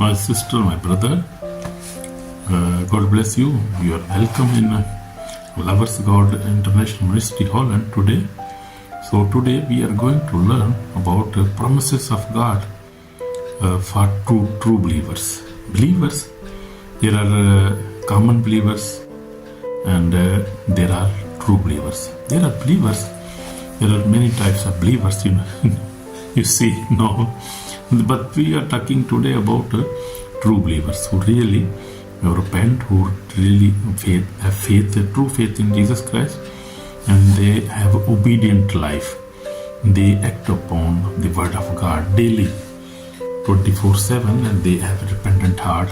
my sister, my brother. God bless you. You are welcome in Lovers God International Ministry, Holland today. So today we are going to learn about promises of God for true believers. Believers, there are common believers and there are true believers. There are believers. There are many types of believers, you see, no. But we are talking today about true believers who really repent, who really have faith, true faith in Jesus Christ, and they have obedient life. They act upon the word of God daily, 24/7, and they have a repentant heart,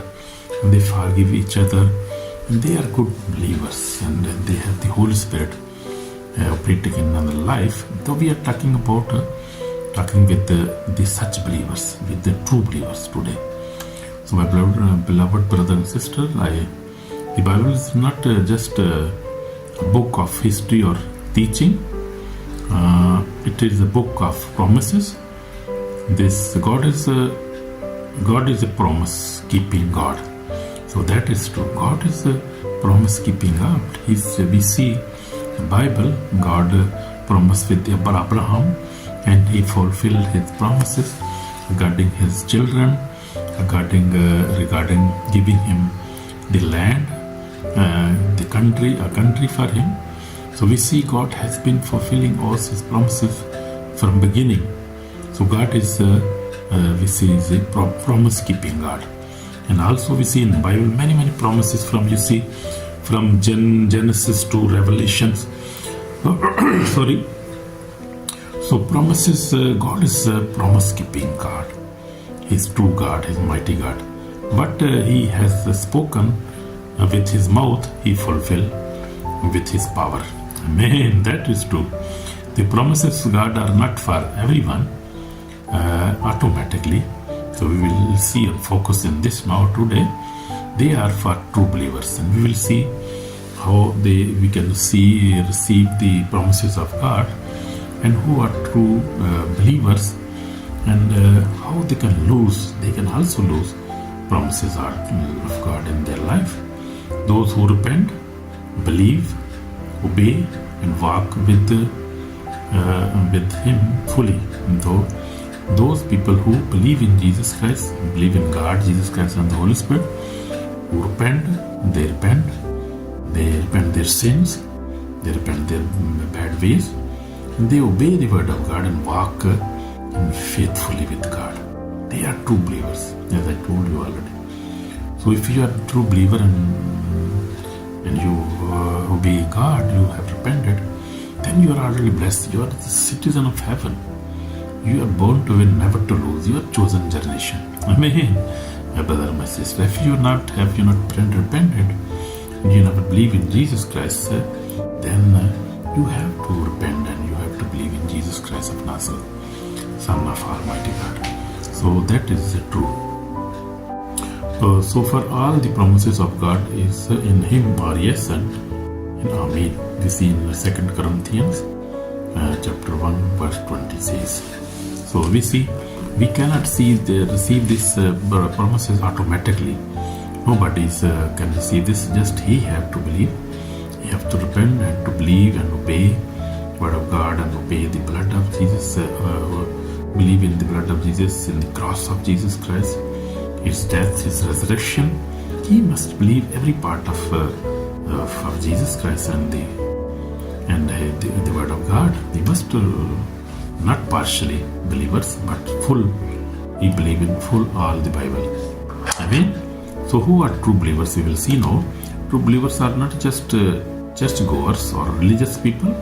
and they forgive each other, and they are good believers, and they have the Holy Spirit operating in their life. So we are talking with the such believers, with the true believers today. So my beloved brother and sister, the Bible is not just a book of history or teaching. It is a book of promises. God is a promise-keeping God. So that is true. God is a promise-keeping God. We see the Bible, God promised with Abraham, and he fulfilled his promises regarding his children, regarding giving him the land, a country for him. So we see God has been fulfilling all his promises from beginning. So God is we see is a promise-keeping God. And also we see in the Bible many promises from Genesis to Revelations. Sorry. So promises, God is a promise-keeping God. He's true God, He's mighty God. But He has spoken with His mouth, He fulfilled with His power. Amen, that is true. The promises of God are not for everyone automatically. So we will see and focus in this now today. They are for true believers, and we will see how we can receive the promises of God, and who are true believers, and how they can also lose promises of God in their life. Those who repent, believe, obey, and walk with Him fully. Though those people who believe in Jesus Christ, believe in God, Jesus Christ, and the Holy Spirit, who repent their sins, they repent their bad ways, and they obey the word of God and walk faithfully with God. They are true believers, as I told you already. So if you are a true believer and you obey God, you have repented, then you are already blessed. You are the citizen of heaven. You are born to win, never to lose. You are chosen generation. Amen. My brother, my sister, if you have you not repented, and you never believe in Jesus Christ, then you have to repent and you have to believe in Jesus Christ of Nazareth, Son of Almighty God. So that is true. So for all the promises of God is in Him are yes and in Amen. We see in 2 Corinthians chapter 1 verse 20 says. So we see we cannot receive these promises automatically. Nobody can receive this. Just he have to believe. He have to repent and to believe and obey the word of God and obey the blood of Jesus. Believe in the blood of Jesus, in the cross of Jesus Christ, His death, His resurrection. He must believe every part of Jesus Christ and the word of God. He must not partially believers, but full. He believe in full all the Bible. Amen. So who are true believers? We will see now. True believers are not just churchgoers or religious people.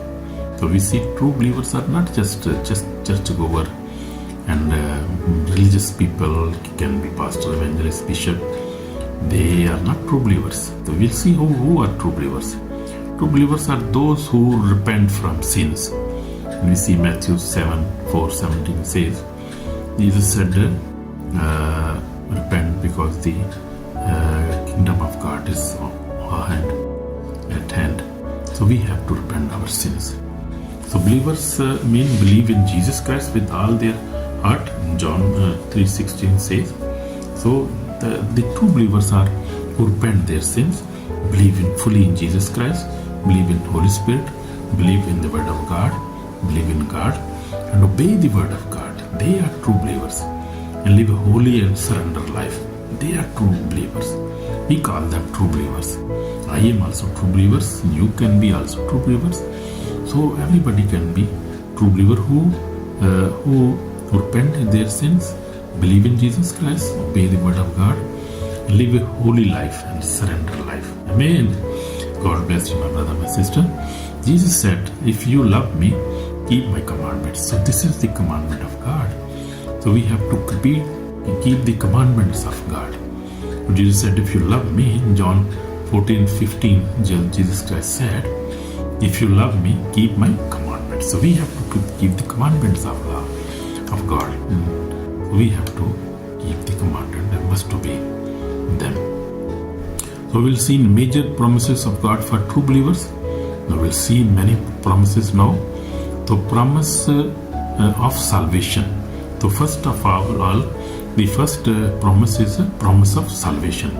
So we see true believers are not just churchgoer and religious people, can be pastor, evangelist, bishop. They are not true believers. So we'll see who are true believers. True believers are those who repent from sins. And we see Matthew 7:4-17 says, Jesus said, repent because the kingdom of God is at hand. So we have to repent our sins. So believers mean believe in Jesus Christ with all their heart. John 3:16 says. So the true believers are who repent their sins, believe fully in Jesus Christ, believe in Holy Spirit, believe in the Word of God, believe in God, and obey the Word of God. They are true believers and live a holy and surrender life. They are true believers. We call them true believers. I am also true believers. You can be also true believers. So everybody can be true believer who repent their sins, believe in Jesus Christ, obey the Word of God, live a holy life and surrender life. Amen. God bless you, my brother, my sister. Jesus said, if you love me, keep my commandments. So this is the commandment of God. So we have to keep the commandments of God. Jesus said, if you love me, in John 14:15, Jesus Christ said, if you love me, keep my commandments. So we have to keep the commandments of God. We have to keep the commandment and must obey them. So we'll see major promises of God for true believers. Now we'll see many promises now. The promise of salvation. So first of all, the first promise is a promise of salvation.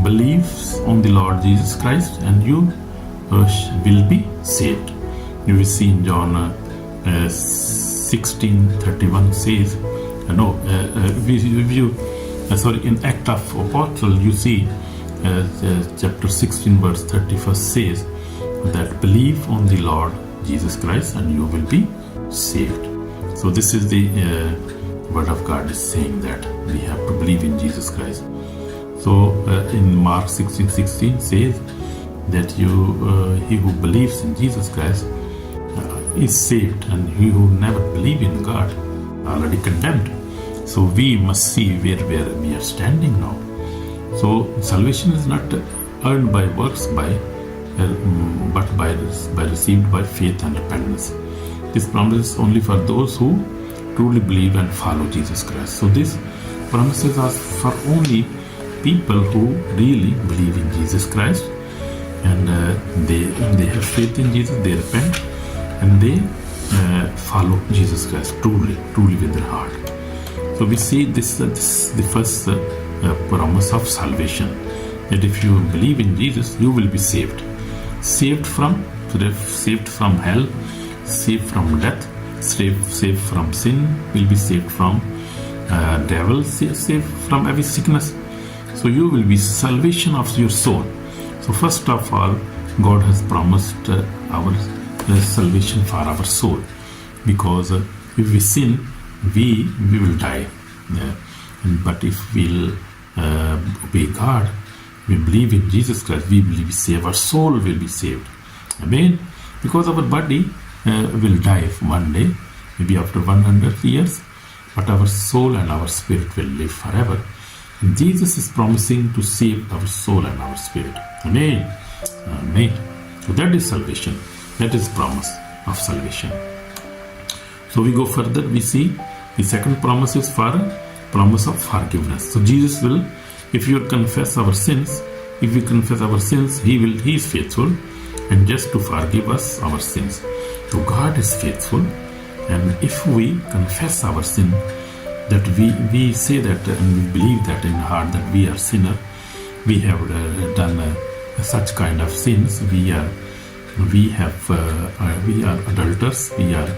Believe on the Lord Jesus Christ and you will be saved. You will see in John 16:31 says, in Act of Apostle, you see chapter 16 verse 31 says that believe on the Lord Jesus Christ and you will be saved. So this is the Word of God is saying that we have to believe in Jesus Christ. So in Mark 16:16 says that he who believes in Jesus Christ is saved, and he who never believe in God already condemned. So we must see where we are standing now. So salvation is not earned by works, but by received by faith and repentance. This promise is only for those who truly believe and follow Jesus Christ. So these promises are for only people who really believe in Jesus Christ, and they have faith in Jesus, they repent, and they follow Jesus Christ truly with their heart. So we see this the first promise of salvation, that if you believe in Jesus, you will be saved from hell, saved from death, saved from sin, will be saved from devil, saved from every sickness. So you will be salvation of your soul. So first of all, God has promised our salvation for our soul, because if we sin, we will die. But if we'll obey God, we believe in Jesus Christ, we will be saved. Our soul will be saved. Amen. Because our body will die one day, maybe after 100 years, but our soul and our spirit will live forever. And Jesus is promising to save our soul and our spirit. Amen. Amen. So that is salvation. That is promise of salvation. So we go further, we see the second promise is for promise of forgiveness. So Jesus will, if you confess our sins, he is faithful and just to forgive us our sins. So God is faithful, and if we confess our sin, that we say that and we believe that in heart that we are sinner, we have done such kind of sins, we are adulterers, we are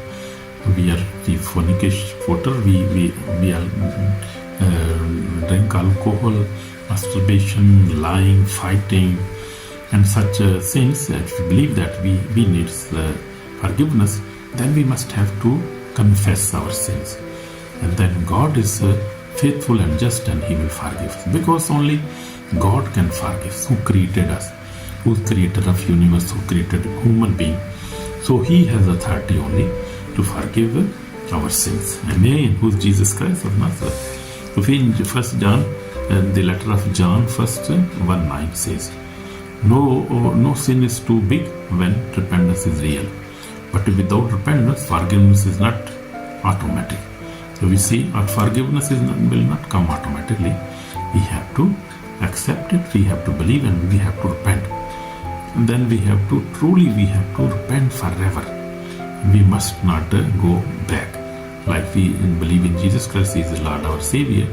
the fornicator, we drink alcohol, masturbation, lying, fighting, and such sins. If we believe that we need forgiveness, then we must have to confess our sins, and then God is faithful and just, and He will forgive us, because only God can forgive. Who created us? Who is creator of universe? Who created human being? So He has authority only to forgive our sins. Amen. Who is Jesus Christ of Nazareth? So in 1 John, the letter of John, 1:9 says, No sin is too big when repentance is real. But without repentance, forgiveness is not automatic. So we see our forgiveness will not come automatically. We have to accept it, we have to believe, and we have to repent. And then we have to repent forever. We must not go back. Like we believe in Jesus Christ, He is the Lord, our Savior.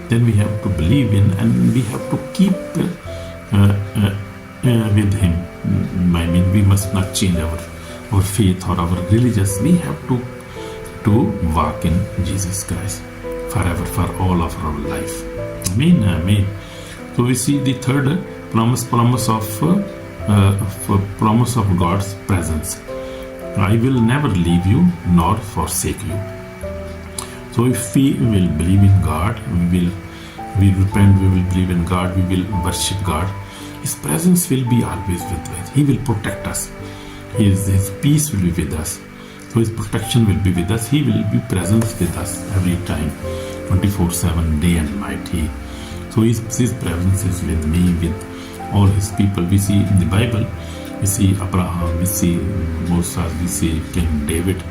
then we have to believe in, and we have to keep with Him. I mean, we must not change our faith or our religious. We have to walk in Jesus Christ forever, for all of our life. Amen. Amen. So we see the third promise of God's presence. I will never leave you nor forsake you. So if we will believe in God, we repent, we will believe in God, we will worship God, His presence will be always with us. He will protect us. His peace will be with us. So His protection will be with us. He will be present with us every time, 24/7, day and night. So His presence is with me, with all His people. We see in the Bible, we see Abraham, we see Moses, we see King David,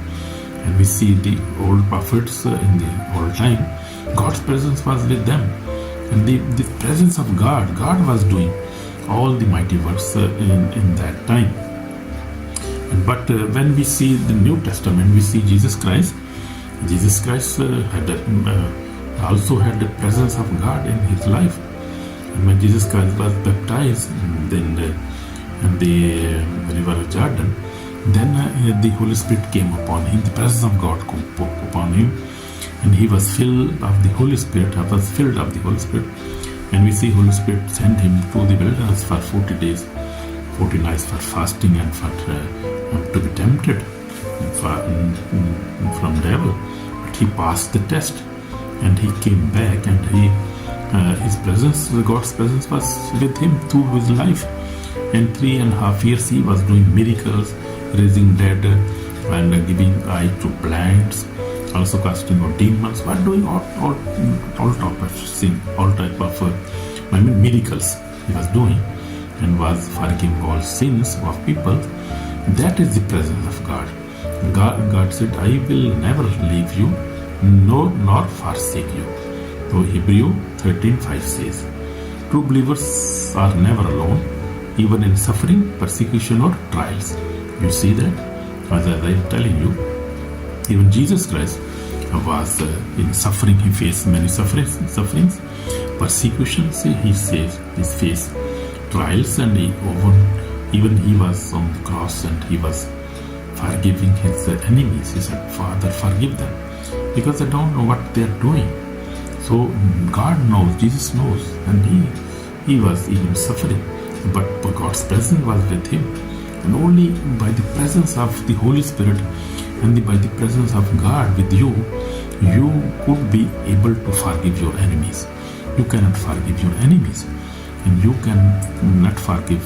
and we see the old prophets in the old time. God's presence was with them, and the presence of God was doing all the mighty works in that time. But when we see the New Testament, we see Jesus Christ. Jesus Christ also had the presence of God in His life. And when Jesus Christ was baptized in the river of Jordan, then the Holy Spirit came upon Him. The presence of God came upon Him, and He was filled of the Holy Spirit. And we see Holy Spirit sent Him to the wilderness for 40 days, 40 nights for fasting and for to be tempted from devil. But He passed the test, and He came back, and His presence, God's presence, was with Him through His life. And 3.5 years He was doing miracles, raising dead, and giving eye to blind, also casting out demons, but doing all type of sin, all type of miracles He was doing, and was forgiving all sins of people. That is the presence of God. God said, I will never leave you, nor forsake you. So Hebrew 13:5 says, true believers are never alone, even in suffering, persecution, or trials. You see that? As I am telling you, even Jesus Christ was in suffering. He faced many sufferings, persecutions. He faced trials, and even he was on the cross, and He was forgiving His enemies. He said, Father, forgive them, because they don't know what they are doing. So God knows, Jesus knows, and he was even suffering, but God's presence was with Him. And only by the presence of the Holy Spirit and by the presence of God with you, you could be able to forgive your enemies. You cannot forgive your enemies, and you cannot forgive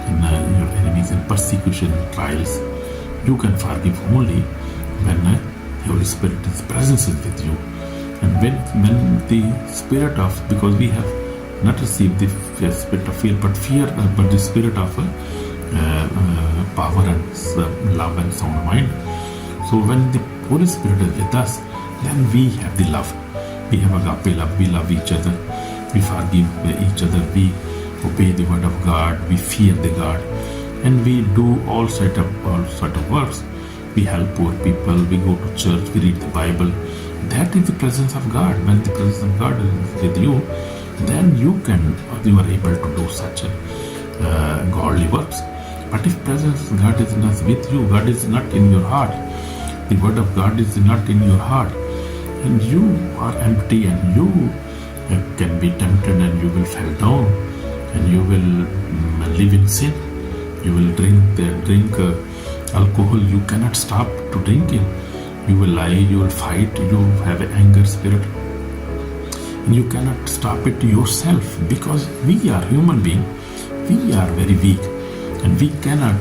your enemies in persecution and trials. You can forgive only when the Holy Spirit, His presence is with you. And when the spirit of, because we have not received the spirit of fear, but the spirit of power and love and sound mind. So when the Holy Spirit is with us, then we have the love. We have agape love. We love each other. We forgive each other. We obey the word of God. We fear the God, and we do all sort of works. We help poor people. We go to church. We read the Bible. That is the presence of God. When the presence of God is with you, then you are able to do such godly works. But if presence of God is not with you, God is not in your heart, the word of God is not in your heart, and you are empty, and you can be tempted, and you will fall down, and you will live in sin. You will drink alcohol. You cannot stop to drinking. You will lie, you will fight, you have an anger spirit, and you cannot stop it yourself, because we are human beings. We are very weak, and we cannot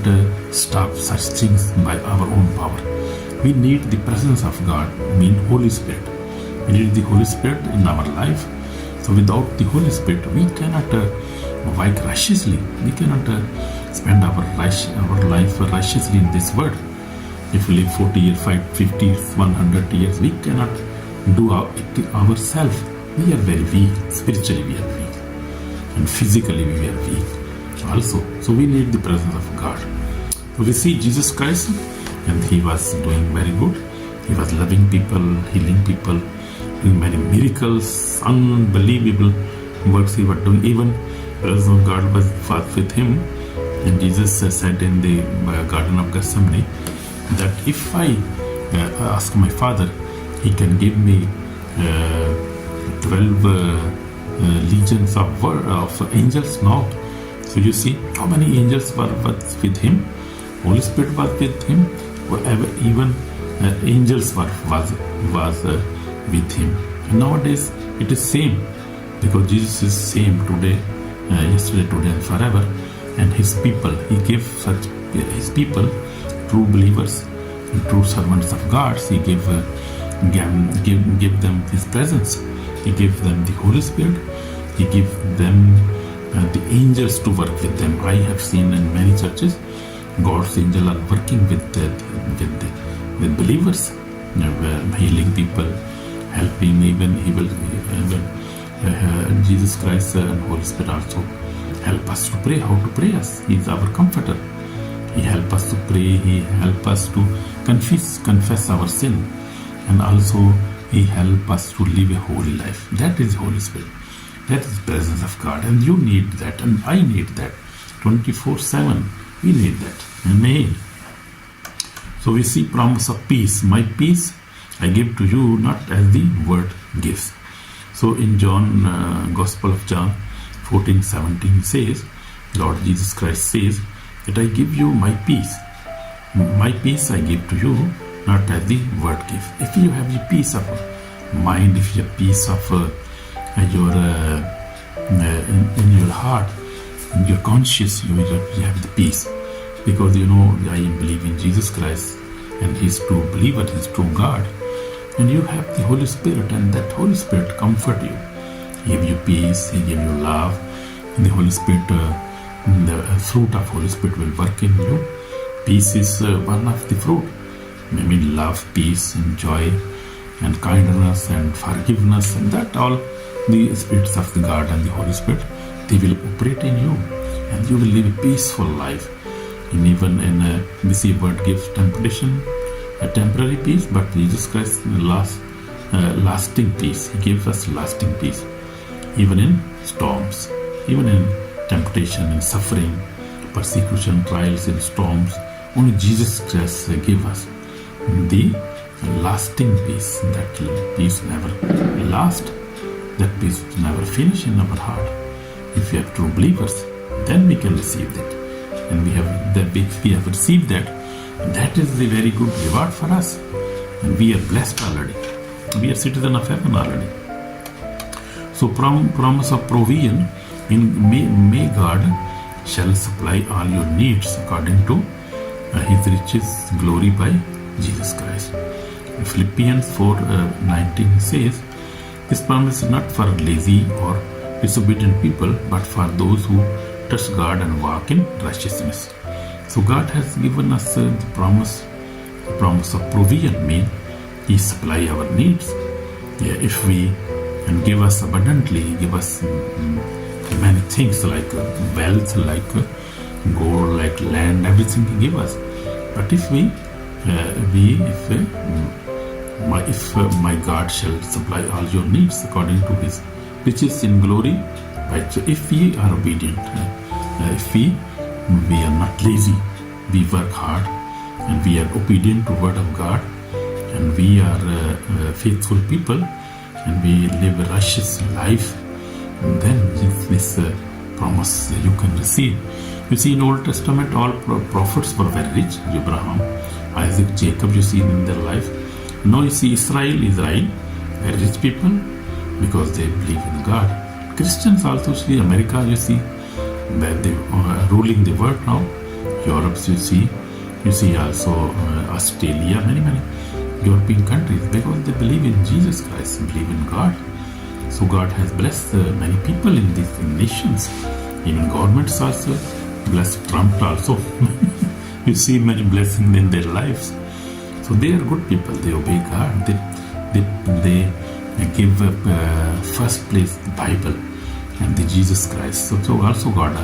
stop such things by our own power. We need the presence of God, Holy Spirit. We need the Holy Spirit in our life. So without the Holy Spirit, we cannot work righteously. We cannot spend our life righteously in this world. If we live 40 years, 50, 100 years, we cannot do it ourselves. We are very weak. Spiritually we are weak, and physically we are weak also. So we need the presence of God. So we see Jesus Christ, and He was doing very good. He was loving people, healing people, doing many miracles, unbelievable works he was doing. Even the presence of God was with him. And Jesus said in the Garden of Gethsemane that if I ask my Father, he can give me 12 legions of angels now. So you see how many angels were with him. Holy Spirit was with him. Even angels was with him. And nowadays it is same, because Jesus is same today, yesterday, today, and forever. And his people, he gave his people, true believers, true servants of God. He gave them his presence. He gave them the Holy Spirit. He gave them the angels to work with them. I have seen in many churches, God's angels are working with believers, healing people, helping. Even Jesus Christ and Holy Spirit also help us to pray. How to pray us? He is our comforter. He help us to pray. He help us to confess our sin, and also he help us to live a holy life. That is Holy Spirit. That is presence of God, and you need that, and I need that. 24/7, we need that. Amen. So we see promise of peace. My peace I give to you, not as the world gives. So in Gospel of John 14:17 says, Lord Jesus Christ says that I give you my peace. My peace I give to you, not as the world gives. If you have the peace of mind, if you have peace of in your heart, in your conscience, you have the peace. Because I believe in Jesus Christ, and He's true believer, He's true God. And you have the Holy Spirit, and that Holy Spirit comfort you. He give you peace, He give you love. And the Holy Spirit, the fruit of Holy Spirit will work in you. Peace is one of the fruit. Maybe love, peace, and joy, and kindness, and forgiveness, and that all the spirits of the God and the Holy Spirit, they will operate in you, and you will live a peaceful life. And even in we see word gives temptation, a temporary peace, but Jesus Christ lasting peace. He gives us lasting peace, even in storms, even in temptation, in suffering, persecution, trials, and storms. Only Jesus Christ give us the lasting peace. That peace never lasts. That peace will never finish in our heart. If we are true believers, then we can receive that. And we have received that. That is the very good reward for us. And we are blessed already. We are citizens of heaven already. So promise of provision, may God shall supply all your needs according to His riches glory by Jesus Christ. Philippians 4:19 says, this promise is not for lazy or disobedient people, but for those who trust God and walk in righteousness. So God has given us the promise of provision, mean He supply our needs. If we and give us abundantly, give us many things like wealth, like gold, like land, everything He give us. But if my God shall supply all your needs according to His riches in glory, right? So if we are obedient, if we are not lazy, we work hard, and we are obedient to Word of God, and we are faithful people, and we live a righteous life, and then this promise you can receive. You see, in Old Testament, all prophets were very rich. Abraham, Isaac, Jacob, you see in their life. Now you see Israel, very rich people, because they believe in God. Christians also see, America, you see, that they are ruling the world now. Europe, you see also Australia, many European countries, because they believe in Jesus Christ, they believe in God. So God has blessed many people in these nations. Even governments also blessed Trump also. You see many blessings in their lives. So they are good people. They obey God. They give first place the Bible and the Jesus Christ. So also God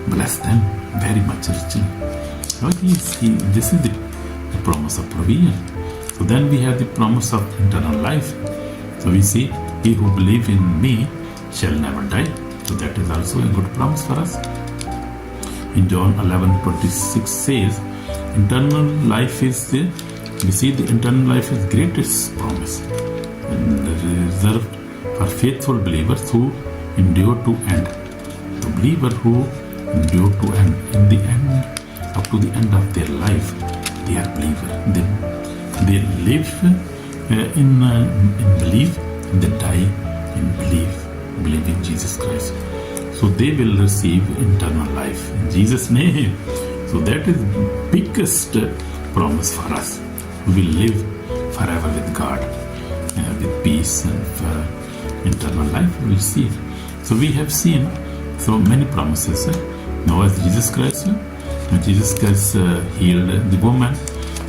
bless them very much richly. This is the promise of provision. So then we have the promise of eternal life. So we see, he who believes in me shall never die. So that is also a good promise for us. In John 11:26 says, eternal life is we see the eternal life is greatest promise, and reserved for faithful believers who endure to end. The believer who endure to end, in the end, up to the end of their life, they are believer. They live in belief, and they die in believing Jesus Christ. So they will receive eternal life in Jesus' name. So that is biggest promise for us. We will live forever with God, with peace and eternal life we will receive. So we have seen so many promises. Now as Jesus Christ healed the woman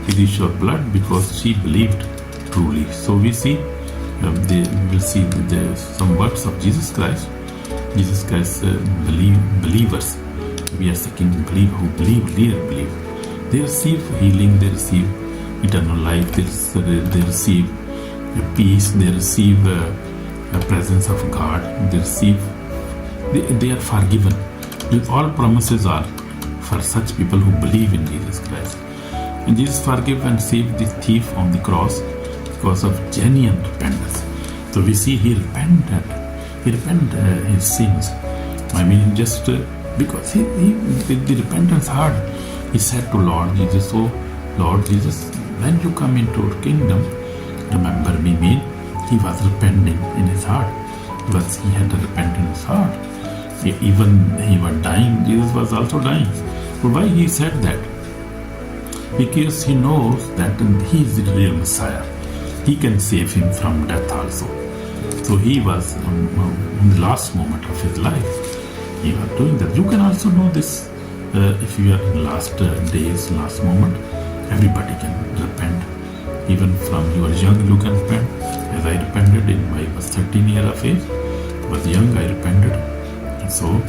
with the issue of blood because she believed truly. So we see, we will see some words of Jesus Christ. Jesus Christ believers. We are seeking believe who believe. They receive healing. They receive eternal life. They receive peace. They receive the presence of God. They are forgiven. All promises are for such people who believe in Jesus Christ. And Jesus forgave and saved the thief on the cross because of genuine repentance. So we see he repented his sins. I mean, just because he with the repentance heart, he said to Lord Jesus, "Oh Lord Jesus, when you come into your kingdom, remember me." He was repenting in his heart, because he had a repent in his heart. Even he was dying, Jesus was also dying. But why he said that? Because he knows that he is the real Messiah. He can save him from death also. So he was in the last moment of his life, he was doing that. You can also know this if you are in last days, last moment. Everybody can repent. Even from you are young, you can repent. As I repented I was 13 years of age. I was young, I repented. And so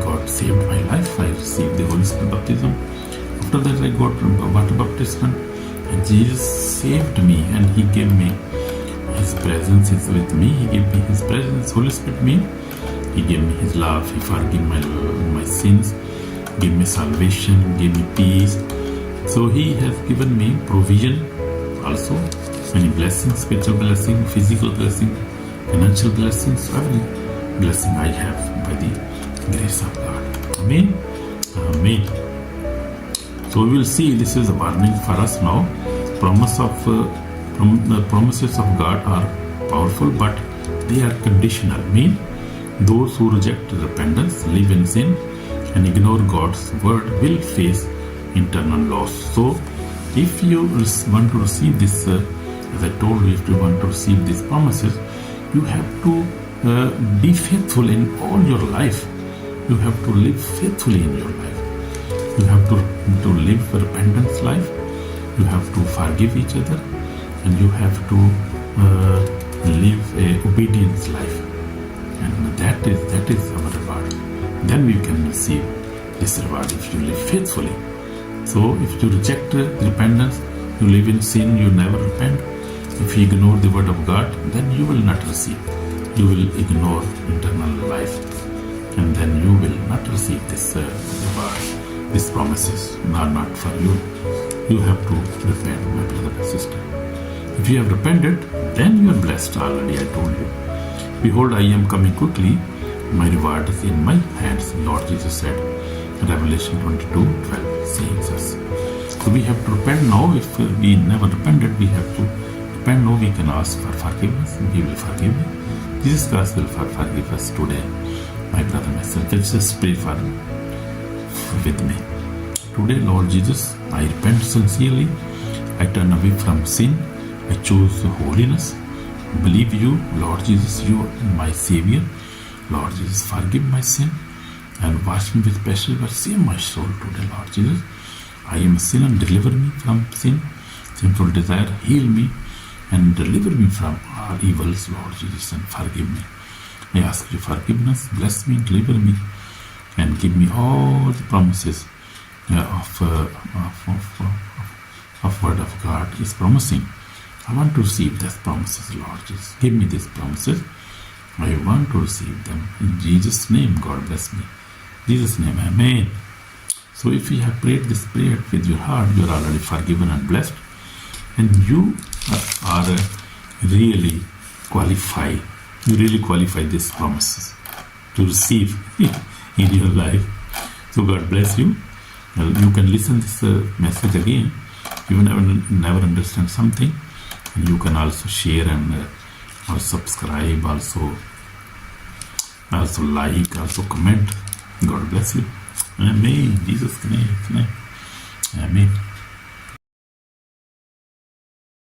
God saved my life. I received the Holy Spirit baptism. After that I got water baptism. And Jesus saved me, and he gave me his presence is with me. He gave me his presence, Holy Spirit me. He gave me his love. He forgave my sins, gave me salvation, gave me peace. So he has given me provision also, many blessings, spiritual blessing, physical blessing, financial blessings, every blessing I have by the grace of God. Amen. Amen. So we will see, this is a warning for us now. The promises of God are powerful, but they are conditional. Mean those who reject repentance, live in sin, and ignore God's word will face eternal loss. So if you want to receive this, as I told you, if you want to receive these promises, you have to be faithful in all your life. You have to live faithfully in your life. You have to live a repentance life. You have to forgive each other, and you have to live a obedience life. And that is our reward. Then we can receive this reward if you live faithfully. So if you reject repentance, you live in sin, you never repent. If you ignore the word of God, then you will not receive. You will ignore eternal life, and then you will not receive this reward. These promises are not for you. You have to repent, my brother and sister. If you have repented, then you are blessed already, I told you. Behold, I am coming quickly. My reward is in my hands, Lord Jesus said. Revelation 22:12 says us. So we have to repent now. If we never repented, we have to repent now. We can ask for forgiveness, and He will forgive me. Jesus Christ will forgive us today, my brother and sister. Let's just pray with me. Today, Lord Jesus, I repent sincerely. I turn away from sin. I choose holiness. Believe you, Lord Jesus, you are my Savior. Lord Jesus, forgive my sin and wash me with precious blood. Save my soul today, Lord Jesus. I am a sinner. Deliver me from sin, sinful desire. Heal me and deliver me from all evils, Lord Jesus, and forgive me. I ask you forgiveness. Bless me, deliver me, and give me all the promises of Word of God is promising. I want to receive these promises, Lord. Just give me these promises. I want to receive them. In Jesus' name, God bless me. In Jesus' name, Amen. So if you have prayed this prayer with your heart, you are already forgiven and blessed. And you are really qualified. You really qualify these promises to receive in your life. So God bless you. You can listen this message again. You never understand something. And you can also share and or subscribe, also like, also comment. God bless you. Amen. Jesus' name. Amen.